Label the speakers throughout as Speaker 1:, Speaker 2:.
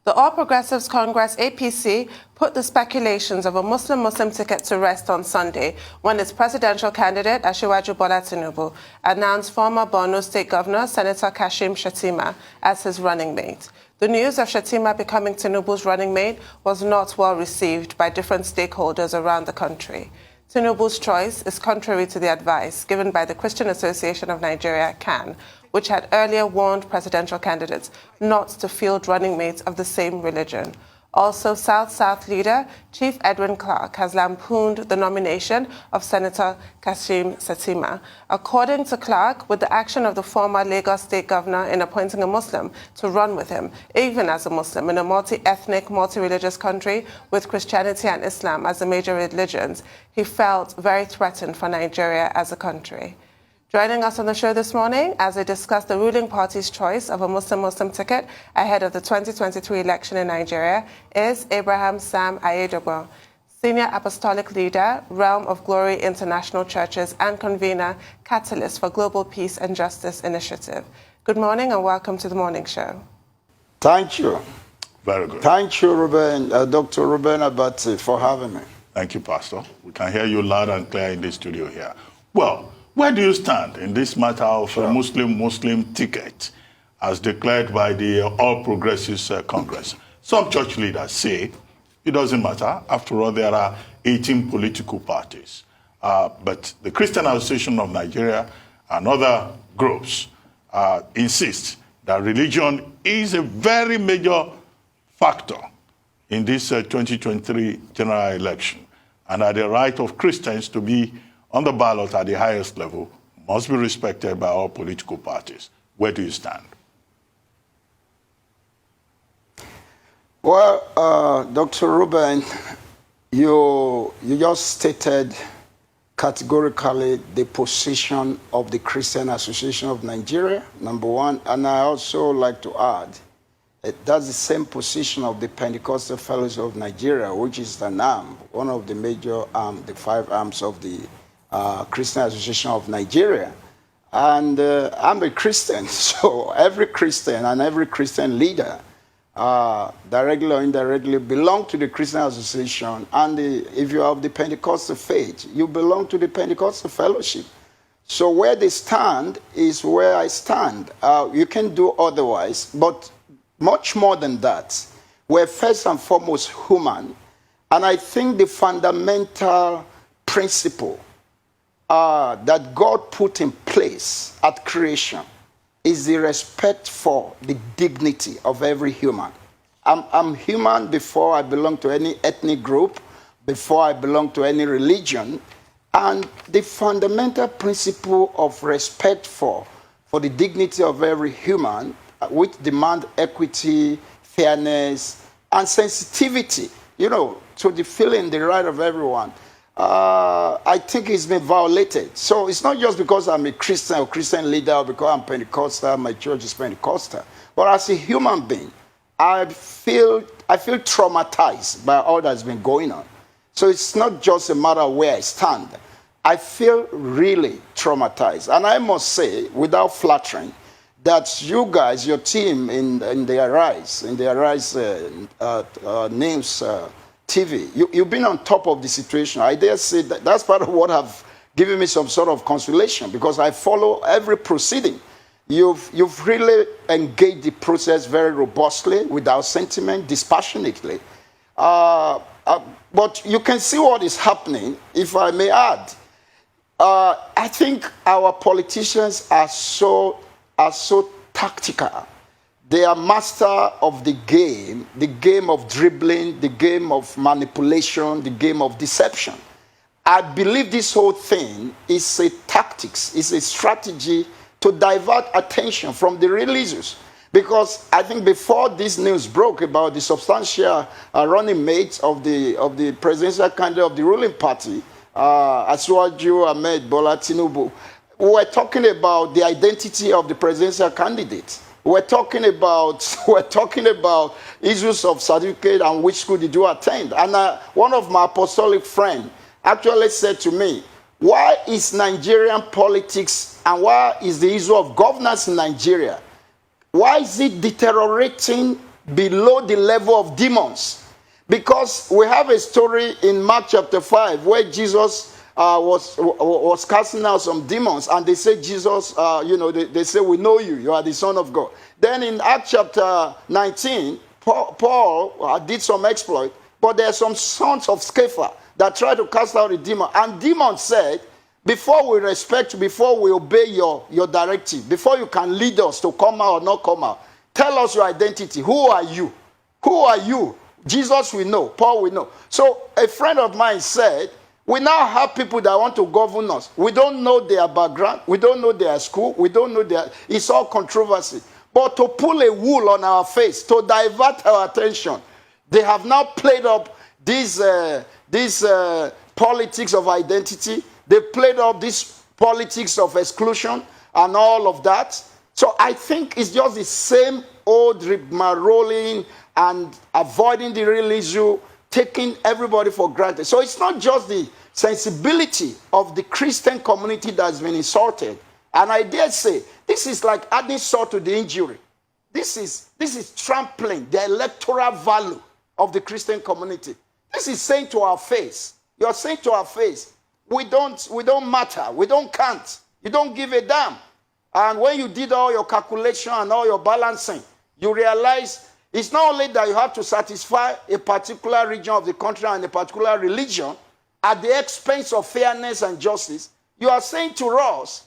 Speaker 1: The All Progressives Congress, APC, put the speculations of a Muslim-Muslim ticket to rest on Sunday when its presidential candidate, Asiwaju Bola Tinubu, announced former Borno State Governor Senator Kashim Shettima as his running mate. The news of Shettima becoming Tinubu's running mate was not well received by different stakeholders around the country. Tinubu's choice is contrary to the advice given by the Christian Association of Nigeria, CAN, which had earlier warned presidential candidates not to field running mates of the same religion. Also, South-South leader Chief Edwin Clark has lampooned the nomination of Senator Kashim Shettima. According to Clark, with the action of the former Lagos State Governor in appointing a Muslim to run with him, even as a Muslim in a multi-ethnic, multi-religious country with Christianity and Islam as the major religions, he felt very threatened for Nigeria as a country. Joining us on the show this morning as we discuss the ruling party's choice of a Muslim-Muslim ticket ahead of the 2023 election in Nigeria is Abraham Sam Ayedogbon, Senior Apostolic Leader, Realm of Glory International Churches, and convener, Catalyst for Global Peace and Justice Initiative. Good morning and welcome to the morning show.
Speaker 2: Thank you.
Speaker 3: Very good.
Speaker 2: Thank you, Dr. Ruben Abati, for having me.
Speaker 3: Thank you, Pastor. We can hear you loud and clear in the studio here. Well, where do you stand in this matter of a Muslim-Muslim ticket as declared by the All Progressives Congress? Some church leaders say it doesn't matter. After all, there are 18 political parties. But the Christian Association of Nigeria and other groups insist that religion is a very major factor in this 2023 general election, and that the right of Christians to be on the ballot at the highest level must be respected by all political parties. Where do you stand?
Speaker 2: Well, Dr. Ruben, you just stated categorically the position of the Christian Association of Nigeria, number one, and I also like to add that that's the same position of the Pentecostal Fellows of Nigeria, which is an arm, one of the major the 5 arms of the Christian Association of Nigeria. And I'm a Christian, so every Christian and every Christian leader, directly or indirectly, belong to the Christian Association. And if you are of the Pentecostal faith, you belong to the Pentecostal Fellowship. So where they stand is where I stand. You can do otherwise, but much more than that. We're first and foremost human. And I think the fundamental principle that God put in place at creation is the respect for the dignity of every human. I'm human before I belong to any ethnic group, before I belong to any religion, and the fundamental principle of respect for the dignity of every human, which demand equity, fairness, and sensitivity, to the feeling, the right of everyone. I think it's been violated. So it's not just because I'm a Christian or Christian leader or because I'm Pentecostal, my church is Pentecostal, but as a human being, I feel traumatized by all that's been going on. So it's not just a matter of where I stand. I feel really traumatized. And I must say, without flattering, that you guys, your team in the Arise News TV, you've been on top of the situation. I dare say that that's part of what have given me some sort of consolation, because I follow every proceeding. You've really engaged the process very robustly, without sentiment, dispassionately. But you can see what is happening, if I may add. I think our politicians are so tactical. They are master of the game of dribbling, the game of manipulation, the game of deception. I believe this whole thing is a tactics, is a strategy to divert attention from the real issues. Because I think before this news broke about the substantial running mate of the presidential candidate of the ruling party, Asiwaju Ahmed Bola Tinubu, we were talking about the identity of the presidential candidate. We're talking about issues of certificate and which school did you attend. And one of my apostolic friends actually said to me, why is Nigerian politics and why is the issue of governance in Nigeria, why is it deteriorating below the level of demons. Because we have a story in Mark chapter 5 where Jesus was casting out some demons, and they say, Jesus, they say, we know you, you are the Son of God. Then in Acts chapter 19, Paul did some exploit, but there are some sons of Sceva that tried to cast out the demon. And demons said, before we respect, before we obey your directive, before you can lead us to come out or not come out, tell us your identity. Who are you? Who are you? Jesus we know, Paul we know. So a friend of mine said, we now have people that want to govern us. We don't know their background. We don't know their school. We don't know their... It's all controversy. But to pull a wool on our face, to divert our attention, they have now played up these politics of identity. They played up this politics of exclusion and all of that. So I think it's just the same old rigmarolling and avoiding the real issue, taking everybody for granted. So it's not just the sensibility of the Christian community that's been insulted. And I dare say, this is like adding salt to the injury. This is trampling the electoral value of the Christian community. This is saying to our face, you're saying to our face, we don't matter, we don't count, you don't give a damn. And when you did all your calculation and all your balancing, you realize it's not only that you have to satisfy a particular region of the country and a particular religion at the expense of fairness and justice. You are saying to us,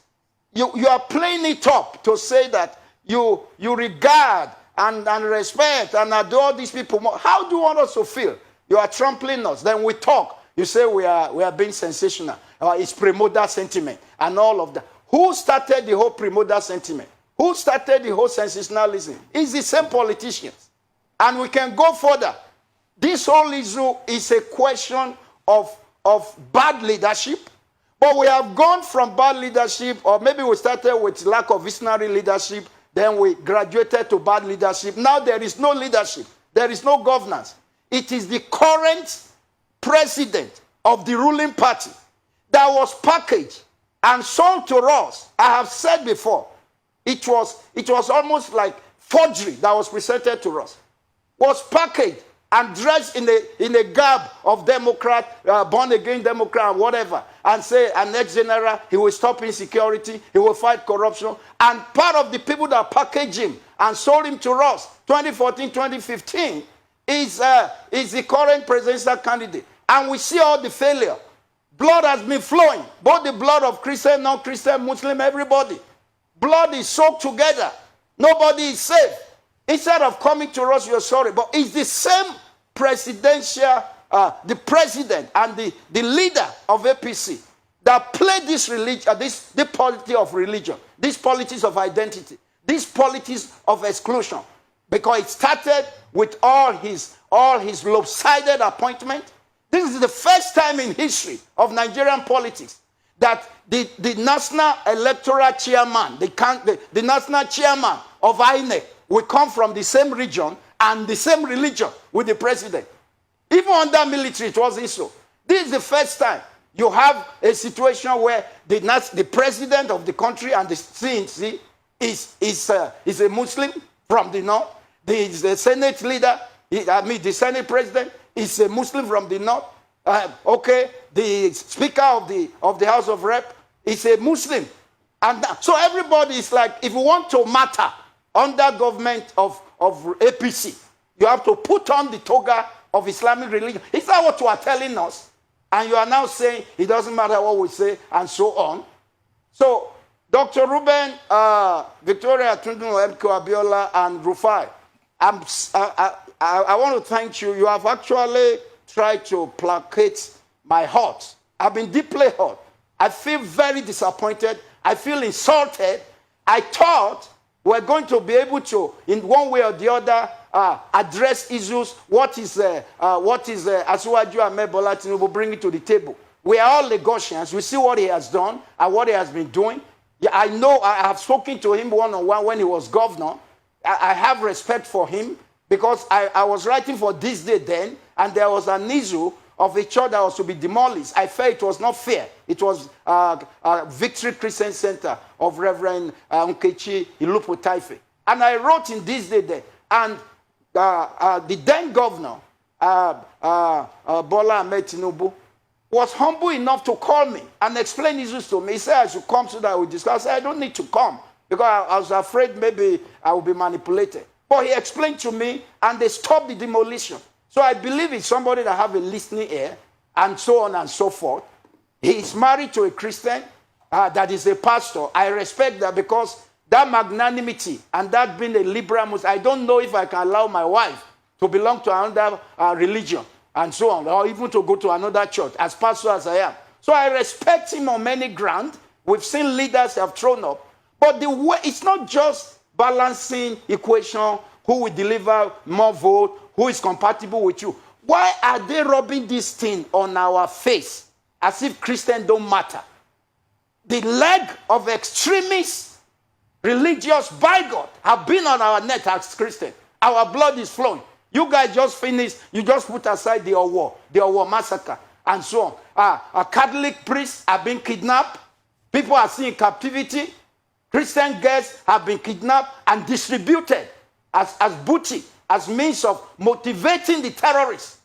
Speaker 2: you are playing it up to say that you regard and respect and adore these people more. How do you want us to feel? You are trampling us. Then we talk. You say we are being sensational. It's pre-modern sentiment and all of that. Who started the whole pre-modern sentiment? Who started the whole sensationalism? It's the same politicians. And we can go further. This whole issue is a question of bad leadership. But we have gone from bad leadership, or maybe we started with lack of visionary leadership, then we graduated to bad leadership. Now there is no leadership. There is no governance. It is the current president of the ruling party that was packaged and sold to us. I have said before, it was almost like forgery that was presented to us. Was packaged and dressed in a garb of Democrat, born-again Democrat, whatever, and say, an ex-general, he will stop insecurity, he will fight corruption. And part of the people that packaged him and sold him to us, 2014, 2015, is the current presidential candidate. And we see all the failure. Blood has been flowing, both the blood of Christian, non-Christian, Muslim, everybody. Blood is soaked together. Nobody is safe. Instead of coming to us, you're sorry. But it's the same presidential, the president and the leader of APC that played this religion, the politics of religion, this politics of identity, this politics of exclusion. Because it started with all his lopsided appointment. This is the first time in history of Nigerian politics that the national electoral chairman, the national chairman of INEC will come from the same region and the same religion with the president. Even under military, it wasn't so. This is the first time you have a situation where the president of the country and the CNC is a Muslim from the north. The Senate leader, the Senate president is a Muslim from the north. The Speaker of the House of Rep is a Muslim. And so everybody is like, if you want to matter under government of APC, you have to put on the toga of Islamic religion. Is that what you are telling us? And you are now saying it doesn't matter what we say and so on. So Dr. Ruben, Victoria Tundun, MK Abiola, and Rufai, I want to thank you. You have actually tried to placate my heart. I've been deeply hurt. I feel very disappointed. I feel insulted. I thought we're going to be able to, in one way or the other, address issues. What is Asiwaju Ahmed Bola Tinubu bringing to the table? We are all Lagosians. We see what he has done and what he has been doing. Yeah, I know. I have spoken to him one-on-one when he was governor. I have respect for him because I was writing for This Day then, and there was an issue of a church that was to be demolished. I felt it was not fair. It was Victory Christian Center of Reverend Nkechi Ilupu Taife. And I wrote in This Day then, and the then governor, Bola Ahmed Tinubu, was humble enough to call me and explain issues to me. He said I should come so that we discuss. I said, I don't need to come because I was afraid maybe I would be manipulated. But he explained to me, and they stopped the demolition. So I believe it's somebody that have a listening ear, and so on and so forth. He is married to a Christian that is a pastor. I respect that because that magnanimity and that being a liberal Muslim, I don't know if I can allow my wife to belong to another religion and so on, or even to go to another church, as pastor as I am. So I respect him on many grounds. We've seen leaders have thrown up. But the way, it's not just balancing equation, who will deliver more vote, who is compatible with you. Why are they rubbing this thing on our face as if Christians don't matter? The leg of extremists, religious bigot, have been on our neck as Christians. Our blood is flowing. You guys just finished, you just put aside the Owo massacre, and so on. Catholic priests have been kidnapped. People are seen in captivity. Christian girls have been kidnapped and distributed as booty, as means of motivating the terrorists.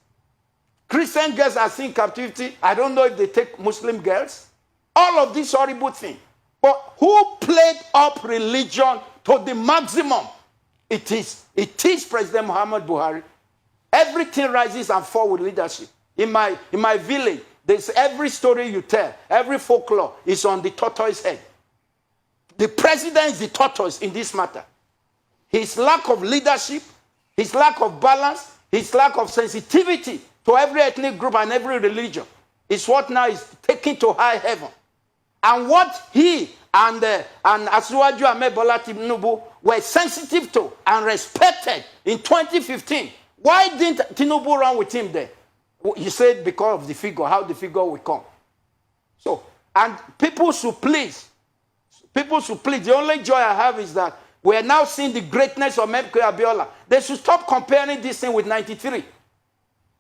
Speaker 2: Christian girls are seen in captivity. I don't know if they take Muslim girls. All of these horrible things. But who played up religion to the maximum? It is President Muhammad Buhari. Everything rises and falls with leadership. In my village, there's every story you tell, every folklore is on the tortoise head. The president is the tortoise in this matter. His lack of leadership, his lack of balance, his lack of sensitivity to every ethnic group and every religion is what now is taken to high heaven. And what he and Asiwaju Ahmed Bola Tinubu were sensitive to and respected in 2015. Why didn't Tinubu run with him there? He said because of the figure, how the figure will come. So, and people should please. The only joy I have is that we are now seeing the greatness of Mepke Abiola. They should stop comparing this thing with 93.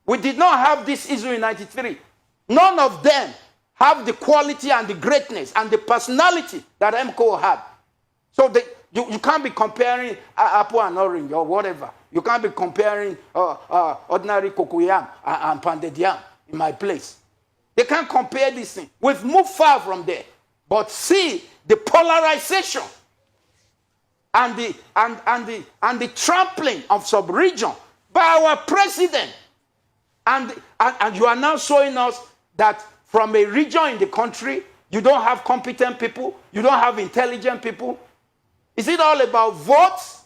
Speaker 2: We did not have this issue in 93. None of them have the quality and the greatness and the personality that MKO had. So you can't be comparing apple and orange or whatever. You can't be comparing ordinary cocoyam and pounded yam in my place. They can't compare this thing. We've moved far from there. But see the polarization and the trampling of sub-region by our president. And you are now showing us that from a region in the country, you don't have competent people, you don't have intelligent people. Is it all about votes?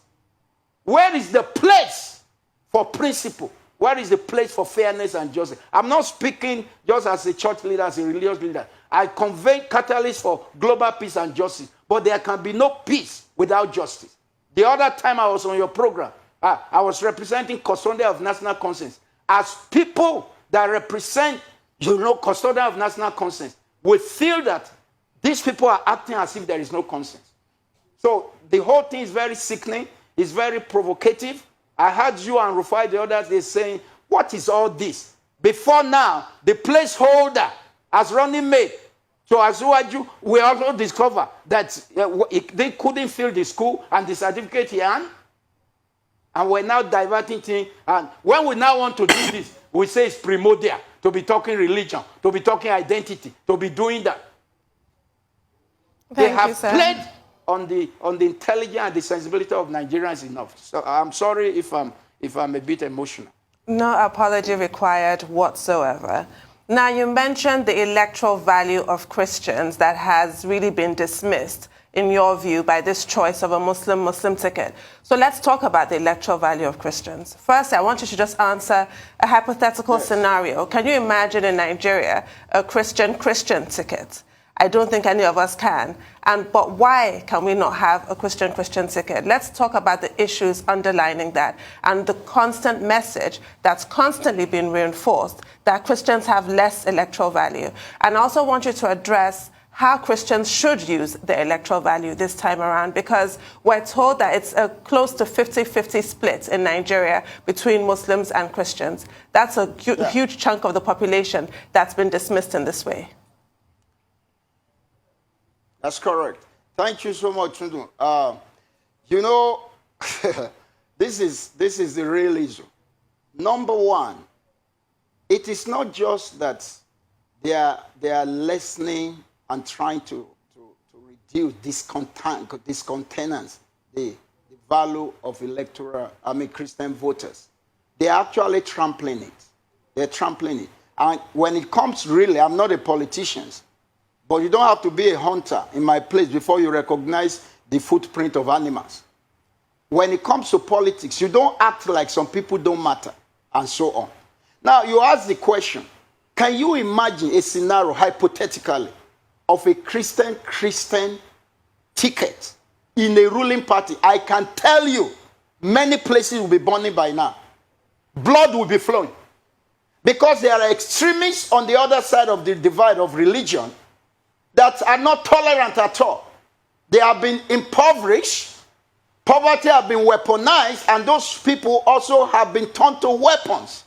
Speaker 2: Where is the place for principle? Where is the place for fairness and justice? I'm not speaking just as a church leader, as a religious leader. I convey catalysts for global peace and justice. But there can be no peace without justice. The other time I was on your program, I was representing custodian of national conscience. As people that represent, custodian of national conscience, we feel that these people are acting as if there is no conscience. So the whole thing is very sickening. It's very provocative. I heard you and Rufai the others, they're saying, what is all this? Before now, the placeholder as running mate to Asiwaju, we also discover that they couldn't fill the school and the certificate he had. And we're now diverting things. And when we now want to do this, we say it's primordial to be talking religion, to be talking identity, to be doing that. They have played on the intelligence and the sensibility of Nigerians enough. So I'm sorry if I'm a bit emotional.
Speaker 1: No apology required whatsoever. Now, you mentioned the electoral value of Christians that has really been dismissed, in your view, by this choice of a Muslim ticket. So let's talk about the electoral value of Christians. First, I want you to just answer a hypothetical scenario. Can you imagine in Nigeria a Christian ticket? I don't think any of us can. But why can we not have a Christian ticket? Let's talk about the issues underlining that and the constant message that's constantly been reinforced that Christians have less electoral value. And I also want you to address how Christians should use the electoral value this time around, because we're told that it's a close to 50-50 split in Nigeria between Muslims and Christians. That's a huge chunk of the population that's been dismissed in this way.
Speaker 2: That's correct. Thank you so much, Tundu. this is the real issue. Number one, it is not just that they are listening and trying to reduce discontenance, the value of Christian voters. They are actually trampling it. They're trampling it. And when it comes really, I'm not a politician, but you don't have to be a hunter in my place before you recognize the footprint of animals. When it comes to politics, you don't act like some people don't matter, and so on. Now, you ask the question, can you imagine a scenario, hypothetically, of a Christian ticket in a ruling party? I can tell you, many places will be burning by now. Blood will be flowing. Because there are extremists on the other side of the divide of religion that are not tolerant at all. They have been impoverished. Poverty has been weaponized, and those people also have been turned to weapons.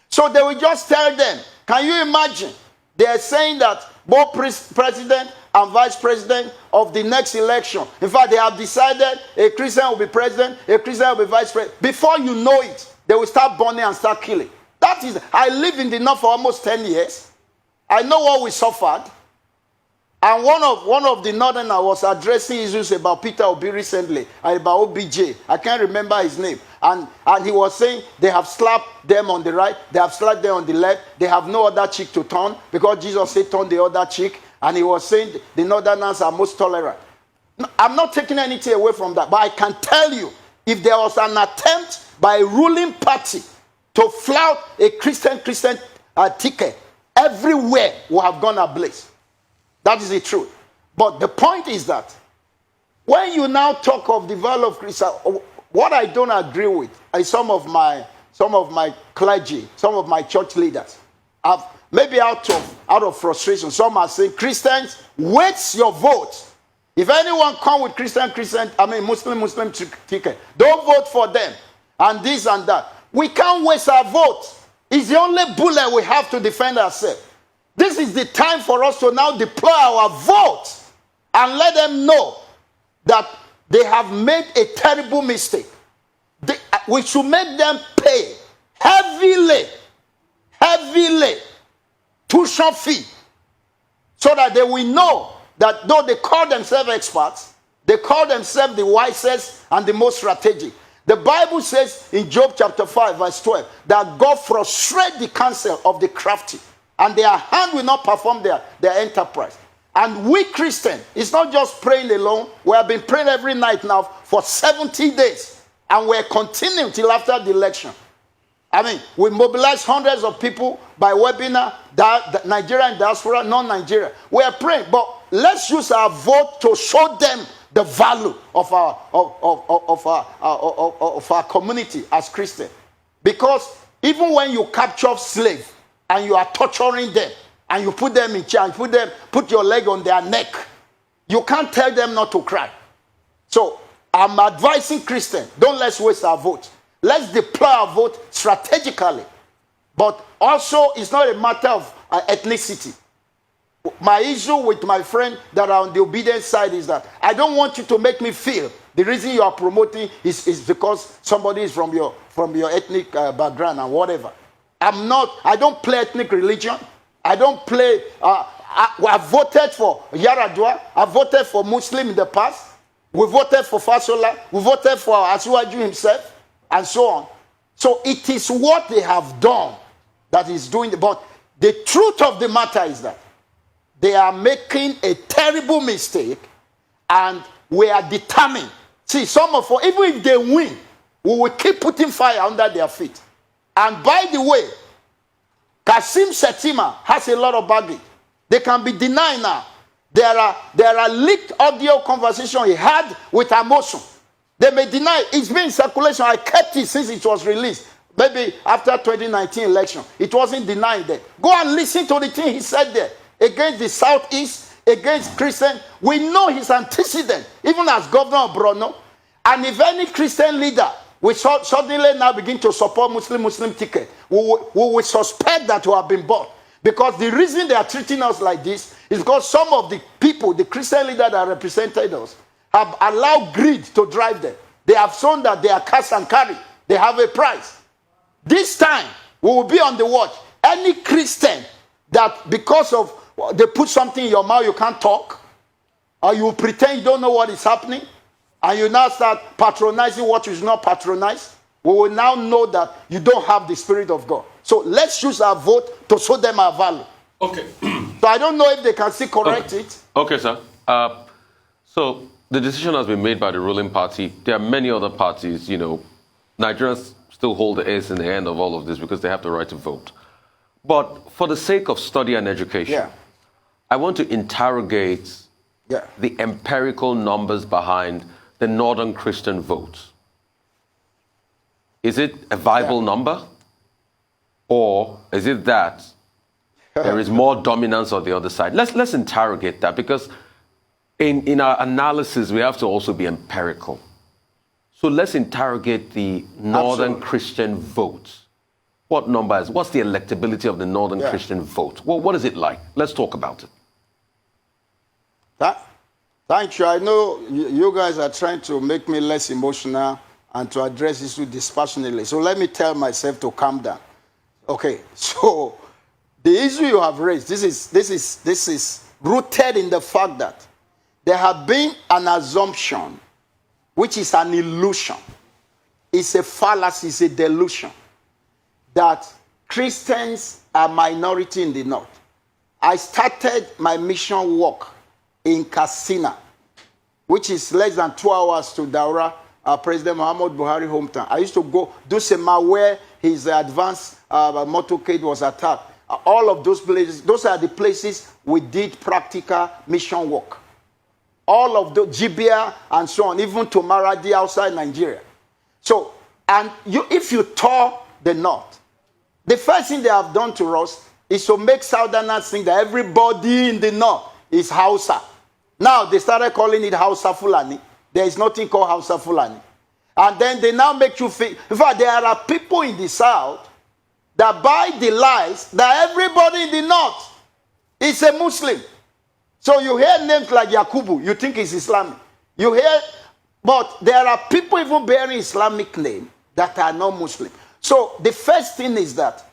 Speaker 2: So they will just tell them, can you imagine? They are saying that both president and vice president of the next election, in fact, they have decided a Christian will be president, a Christian will be vice president. Before you know it, they will start burning and start killing. That is, I lived in the north for almost 10 years. I know what we suffered. And one of the northerners was addressing issues about Peter Obi recently, about OBJ. I can't remember his name. And he was saying they have slapped them on the right, they have slapped them on the left, they have no other cheek to turn, because Jesus said turn the other cheek. And he was saying the northerners are most tolerant. I'm not taking anything away from that, but I can tell you, if there was an attempt by a ruling party to flout a Christian ticket, everywhere will have gone ablaze. That is the truth. But the point is that when you now talk of the value of Christ, what I don't agree with is some of my clergy, some of my church leaders, have maybe out of frustration. Some are saying, Christians, wait your vote. If anyone come with Muslim ticket, don't vote for them. And this and that. We can't waste our vote. It's the only bullet we have to defend ourselves. This is the time for us to now deploy our vote and let them know that they have made a terrible mistake. We should make them pay heavily tuition fee, so that they will know that though they call themselves experts, they call themselves the wisest and the most strategic. The Bible says in Job chapter 5 verse 12 that God frustrates the counsel of the crafty, and their hand will not perform their enterprise. And we Christians, it's not just praying alone. We have been praying every night now for 70 days. And we're continuing till after the election. We mobilize hundreds of people by webinar, Nigerian diaspora, non-Nigeria. We are praying, but let's use our vote to show them the value of our community as Christians. Because even when you capture slaves and you are torturing them, and you put them in chair, put your leg on their neck, you can't tell them not to cry. So I'm advising Christians, don't let's waste our vote. Let's deploy our vote strategically. But also, it's not a matter of ethnicity. My issue with my friend that are on the obedient side is that I don't want you to make me feel the reason you are promoting is because somebody is from your ethnic background and whatever. I don't play ethnic religion. I don't play. I voted for Yaradua. I voted for Muslim in the past. We voted for Fasola. We voted for Asiwaju himself, and so on. So it is what they have done that is doing. But the truth of the matter is that they are making a terrible mistake, and we are determined. See, some of us, even if they win, we will keep putting fire under their feet. And by the way, Kasim Shettima has a lot of baggage. They can be denied now. There are leaked audio conversations he had with Amosun. They may deny it. It's been in circulation. I kept it since it was released. Maybe after 2019 election. It wasn't denied there. Go and listen to the thing he said there. Against the Southeast, against Christian. We know his antecedent, even as governor of Borno. And if any Christian leader we suddenly now begin to support Muslim ticket, we will suspect that we have been bought. Because the reason they are treating us like this is because some of the people, the Christian leaders that represented us, have allowed greed to drive them. They have shown that they are cash and carry. They have a price. This time, we will be on the watch. Any Christian that because of they put something in your mouth you can't talk, or you pretend you don't know what is happening, and you now start patronizing what is not patronized, we will now know that you don't have the Spirit of God. So let's use our vote to show them our value.
Speaker 4: Okay.
Speaker 2: So I don't know if they can still correct it.
Speaker 4: Okay, sir. So the decision has been made by the ruling party. There are many other parties, Nigerians still hold the ace in the end of all of this because they have the right to vote. But for the sake of study and education, I want to interrogate the empirical numbers behind the Northern Christian vote. Is it a viable number? Or is it that there is more dominance on the other side? Let's interrogate that, because in our analysis, we have to also be empirical. So let's interrogate the Northern Christian vote. What number is, what's the electability of the Northern Christian vote? Well, what is it like? Let's talk about it.
Speaker 2: Thank you. I know you guys are trying to make me less emotional and to address this dispassionately. So let me tell myself to calm down. Okay, so the issue you have raised, this is rooted in the fact that there have been an assumption, which is an illusion. It's a fallacy, it's a delusion, that Christians are minority in the north. I started my mission work in Katsina, which is less than 2 hours to Daura, President Muhammad Buhari hometown. I used to go do Sema where his advanced motorcade was attacked. All of those places, those are the places we did practical mission work. All of the Jibia and so on, even to Maradi outside Nigeria. So, and if you tour the north, the first thing they have done to us is to make Southerners think that everybody in the north is Hausa. Now they started calling it Hausa Fulani. There is nothing called Hausa Fulani. And then they now make you think, in fact, there are people in the south that buy the lies that everybody in the north is a Muslim. So you hear names like Yakubu, you think it's Islamic. You hear, but there are people even bearing Islamic name that are not Muslim. So the first thing is that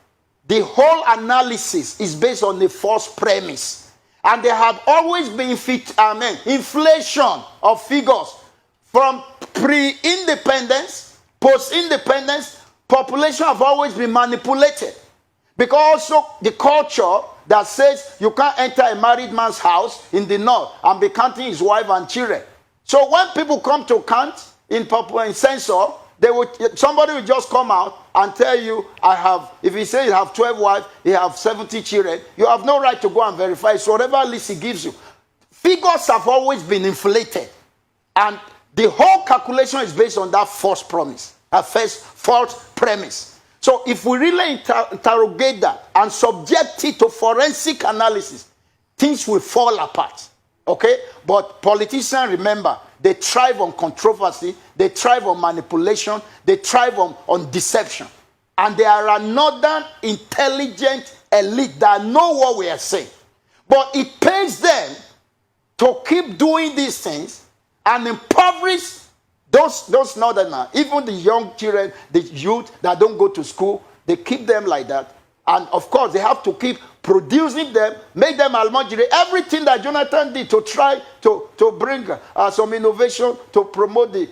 Speaker 2: the whole analysis is based on a false premise. And there have always been inflation of figures from pre-independence, post-independence. Population have always been manipulated. Because also the culture that says you can't enter a married man's house in the north and be counting his wife and children. So when people come to count in censor, somebody will just come out and tell you, if he says you have 12 wives, you have 70 children, you have no right to go and verify. So whatever list he gives you. Figures have always been inflated. And the whole calculation is based on that false premise. So if we really interrogate that and subject it to forensic analysis, things will fall apart. Okay? But politicians, remember, they thrive on controversy, they thrive on manipulation, they thrive on deception. And there are another intelligent elite that know what we are saying. But it pays them to keep doing these things and impoverish those northerners, even the young children, the youth that don't go to school, they keep them like that. And of course, they have to keep producing them, make them almajiri. Everything that Jonathan did to try to bring some innovation to promote the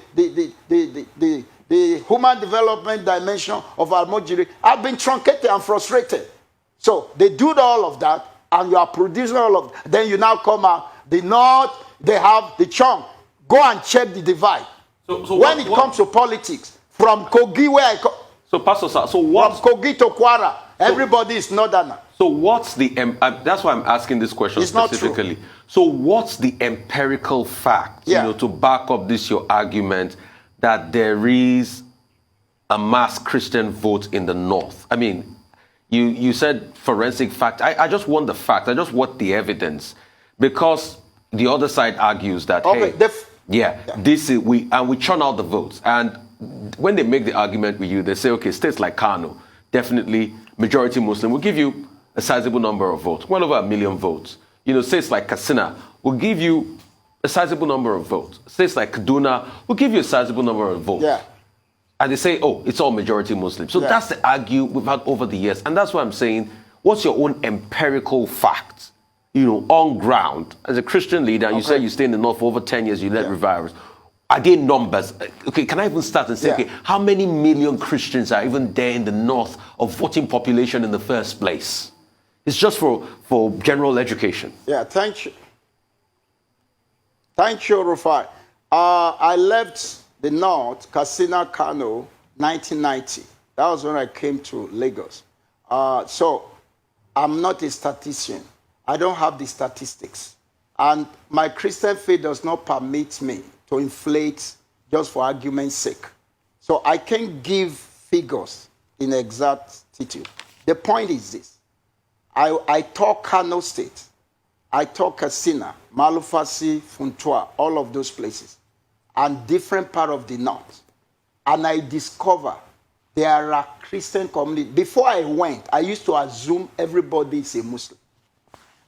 Speaker 2: human development dimension of almajiri have been truncated and frustrated. So they do all of that, and you are producing all of that. Then you now come out, the north, they have the chunk. Go and check the divide. So when it comes to politics, from Kogi where I come,
Speaker 4: so Pastor Sir, so what?
Speaker 2: From Kogi to Kwara, everybody is northerner.
Speaker 4: So what's the? That's why I'm asking this question
Speaker 2: it's
Speaker 4: specifically.
Speaker 2: Not true.
Speaker 4: So what's the empirical fact, to back up this your argument that there is a mass Christian vote in the north? I mean, you said forensic fact. I just want the fact. I just want the evidence, because the other side argues that this is we churn out the votes, and when they make the argument with you, they say, okay, states like Kano, definitely majority Muslim, will give you a sizable number of votes, well over 1 million votes. States like Katsina will give you a sizable number of votes. States like Kaduna will give you a sizable number of votes.
Speaker 2: Yeah.
Speaker 4: And they say, oh, it's all majority Muslim. So that's the argue we've had over the years. And that's why I'm saying, what's your own empirical fact, on ground? As a Christian leader, you say you stay in the North for over 10 years, you led revivals. Are there numbers? Okay, can I even start and say, okay, how many million Christians are even there in the North of voting population in the first place? It's just for general education.
Speaker 2: Yeah, thank you. Thank you, Rufai. I left the North, Katsina, Kano, 1990. That was when I came to Lagos. So I'm not a statistician. I don't have the statistics. And my Christian faith does not permit me to inflate just for argument's sake. So I can't give figures in exactitude. The point is this. I talk Kano State. I talk Katsina, Malufasi, Funtua, all of those places, and different part of the North. And I discover there are Christian communities. Before I went, I used to assume everybody is a Muslim.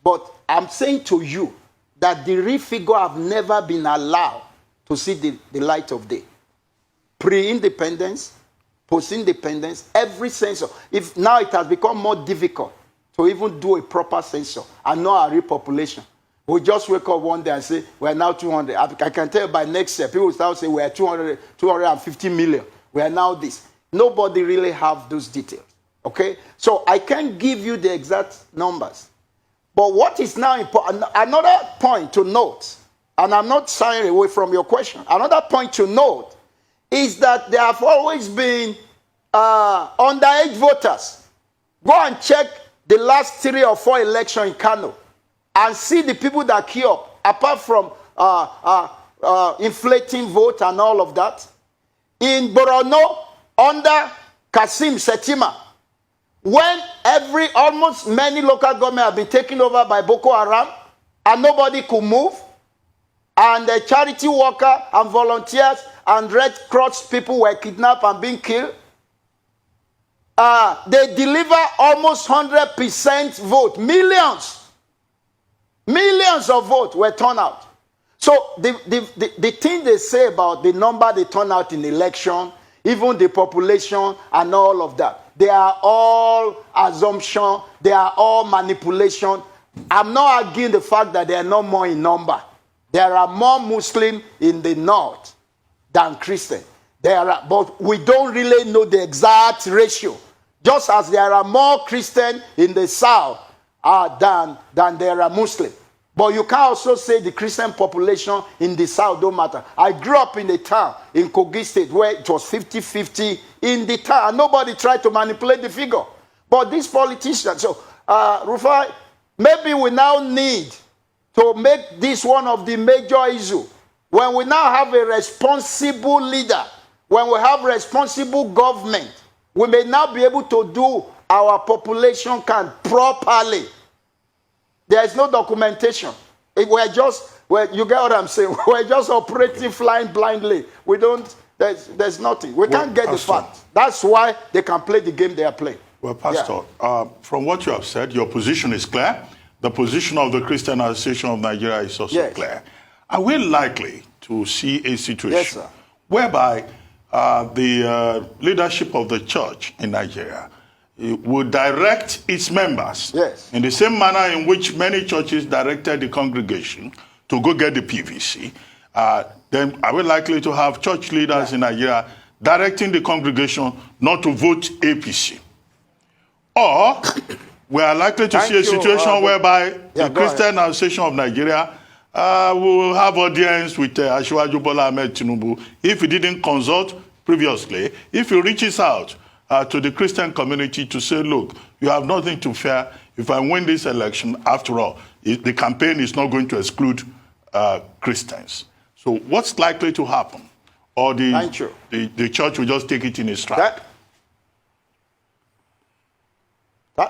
Speaker 2: But I'm saying to you that the real figure have never been allowed to see the light of day. Pre-independence, post-independence, every censor. If now it has become more difficult to even do a proper census and know our real population. We just wake up one day and say, we're now 200. I can tell you by next year, people will start saying, we're 250 million. We are now this. Nobody really have those details, okay? So I can't give you the exact numbers. But what is now important, another point to note, and I'm not shying away from your question, another point to note is that there have always been underage voters. Go and check the last 3 or 4 elections in Kano and see the people that queue up, apart from inflating vote and all of that. In Borno, under Kasim Setima, when almost many local governments have been taken over by Boko Haram and nobody could move, and the charity worker and volunteers and Red Cross people were kidnapped and being killed, they deliver almost 100% vote. Millions of votes were turned out. So the thing they say about the number they turn out in election, even the population and all of that, they are all assumption, they are all manipulation. I'm not arguing the fact that they are not more in number. There are more Muslims in the North than Christian. But we don't really know the exact ratio. Just as there are more Christians in the South than there are Muslims. But you can also say the Christian population in the South don't matter. I grew up in a town in Kogi State where it was 50-50 in the town. And nobody tried to manipulate the figure. But these politicians, so Rufai, maybe we now need to make this one of the major issues. When we now have a responsible leader, when we have responsible government, we may now be able to do our population count properly. There is no documentation. You get what I'm saying? We're just operating flying blindly. There's nothing. We can't get the fact. That's why they can play the game they are playing.
Speaker 3: Well, Pastor, from what you have said, your position is clear. The position of the Christian Association of Nigeria is also clear. Are we likely to see a situation whereby the leadership of the church in Nigeria will direct its members in the same manner in which many churches directed the congregation to go get the PVC? Then are we likely to have church leaders in Nigeria directing the congregation not to vote APC? Or we are likely to see a situation whereby the Christian Association of Nigeria will have audience with Asiwaju Bola Ahmed Tinubu if he didn't consult previously, if he reaches out to the Christian community to say, look, you have nothing to fear. If I win this election, after all, the campaign is not going to exclude Christians. So what's likely to happen? Or the church will just take it in its stride?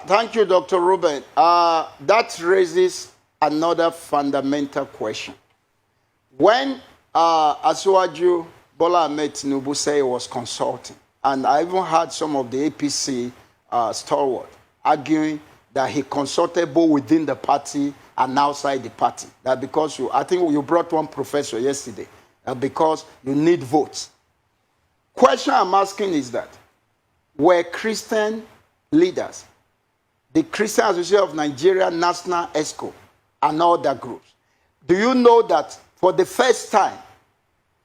Speaker 2: Thank you, Dr. Ruben. That raises another fundamental question. When Asiwaju Bola Ahmed Tinubu said he was consulting, and I even heard some of the APC stalwart arguing that he consulted both within the party and outside the party. That because I think you brought one professor yesterday, because you need votes. Question I'm asking is that, were Christian leaders, the Christian Association of Nigeria, National ESCO, and other groups, do you know that for the first time,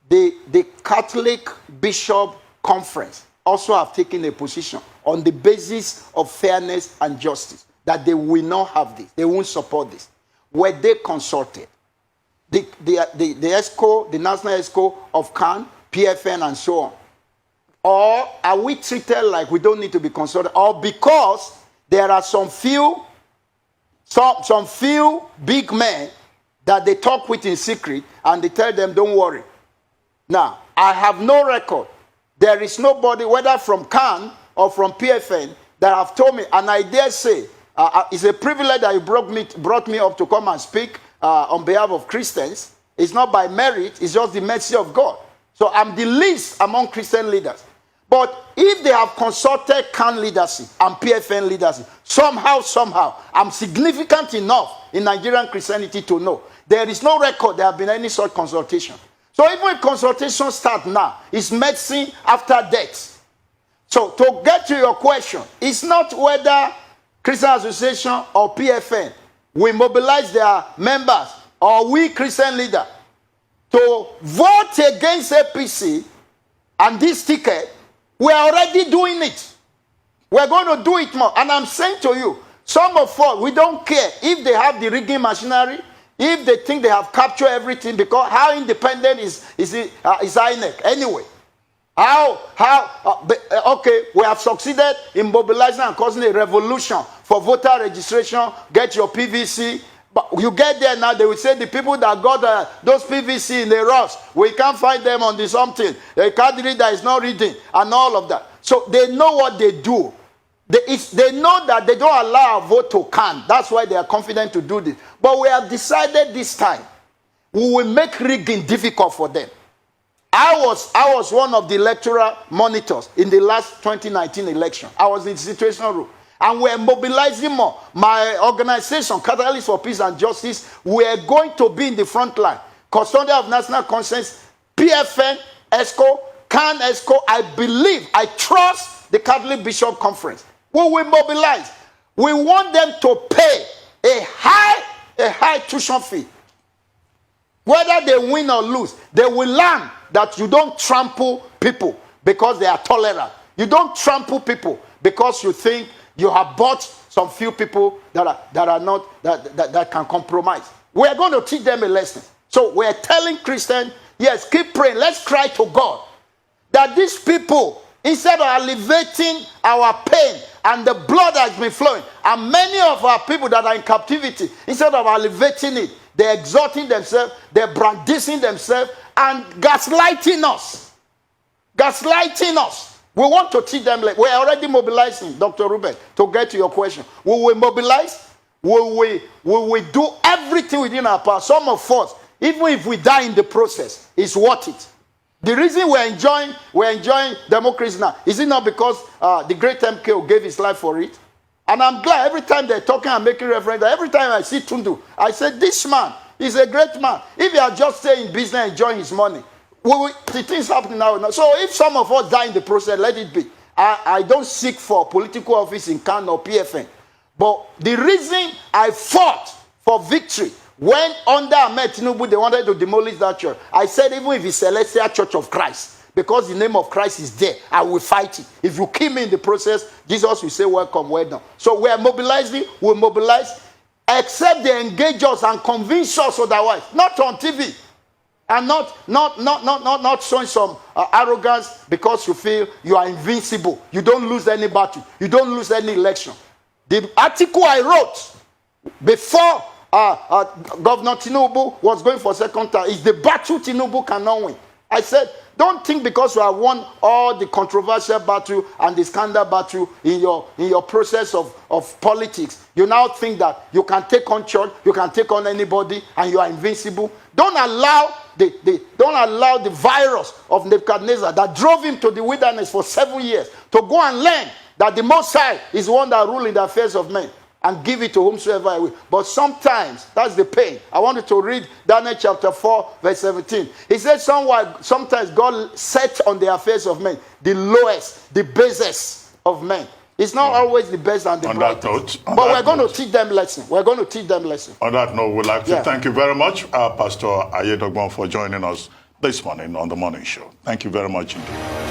Speaker 2: the Catholic Bishop Conference also have taken a position on the basis of fairness and justice, that they will not have this, they won't support this? Were they consulted? The ESCO, the National ESCO of CAN, PFN, and so on? Or are we treated like we don't need to be consulted? Or because there are some few big men that they talk with in secret and they tell them, don't worry. Now, I have no record. There is nobody, whether from CAN or from PFN, that have told me, and I dare say, it's a privilege that you brought me up to come and speak on behalf of Christians. It's not by merit, it's just the mercy of God. So I'm the least among Christian leaders. But if they have consulted CAN leadership and PFN leadership, somehow, I'm significant enough in Nigerian Christianity to know there is no record there have been any such consultation. So even if consultations start now, it's medicine after death. So to get to your question, it's not whether Christian Association or PFN will mobilize their members or we Christian leaders to vote against APC and this ticket. We are already doing it. We're going to do it more. And I'm saying to you, some of us, we don't care if they have the rigging machinery, if they think they have captured everything, because how independent is INEC anyway? Okay, we have succeeded in mobilizing and causing a revolution for voter registration, get your PVC. But you get there now, they will say the people that got those PVC in the rush, we can't find them on the something. The card reader is not reading and all of that. So they know what they do. They know that they don't allow a vote to count. That's why they are confident to do this. But we have decided this time, we will make rigging difficult for them. I was one of the electoral monitors in the last 2019 election. I was in the situational room. And we're mobilizing more. My organization, Catalyst for Peace and Justice, we're going to be in the front line. Custodian of National Conscience, PFN, ESCO, CAN ESCO, I trust the Catholic Bishop Conference. We will mobilize. We want them to pay a high tuition fee. Whether they win or lose, they will learn that you don't trample people because they are tolerant. You don't trample people because you think you have bought some few people that can compromise. We are going to teach them a lesson. So we are telling Christians, yes, keep praying. Let's cry to God that these people, instead of alleviating our pain and the blood that has been flowing, and many of our people that are in captivity, instead of alleviating it, they're exalting themselves, they're brandishing themselves, and gaslighting us. Gaslighting us. We want to teach them, like, we're already mobilizing, Dr. Ruben, to get to your question. We will mobilize, we will do everything within our power. Some of us, even if we die in the process, it's worth it. The reason we're enjoying democracy now, is it not because the great MKO gave his life for it? And I'm glad every time they're talking and making reference, every time I see Tundu, I say, this man is a great man. If he had just stayed in business enjoying his money, the things happening now. So if some of us die in the process, let it be. I don't seek for political office in CAN or PFN. But the reason I fought for victory, when under Ahmed Tinubu, they wanted to demolish that church, I said, even if it's Celestial Church of Christ, because the name of Christ is there, I will fight it. If you kill me in the process, Jesus will say, welcome, well done. So we are mobilizing, we'll mobilize, except they engage us and convince us otherwise. Not on TV. And not showing some arrogance because you feel you are invincible. You don't lose any battle. You don't lose any election. The article I wrote before Governor Tinubu was going for second term is the battle Tinubu cannot win. I said, don't think because you have won all the controversial battle and the scandal battle in your process of politics, you now think that you can take on church, you can take on anybody, and you are invincible. Don't allow the virus of Nebuchadnezzar that drove him to the wilderness for 7 years to go and learn that the Most High is one that rules in the affairs of men. and give it to whomsoever I will. But sometimes, that's the pain. I want you to read Daniel chapter 4, verse 17. He said sometimes God sets on the affairs of men the lowest, the basest of men. It's not always the best and the brightest. But we're going to teach them lesson. We're going to teach them lesson.
Speaker 3: On that note, we'd like to thank you very much, Pastor Ayedogbon, for joining us this morning on The Morning Show. Thank you very much indeed.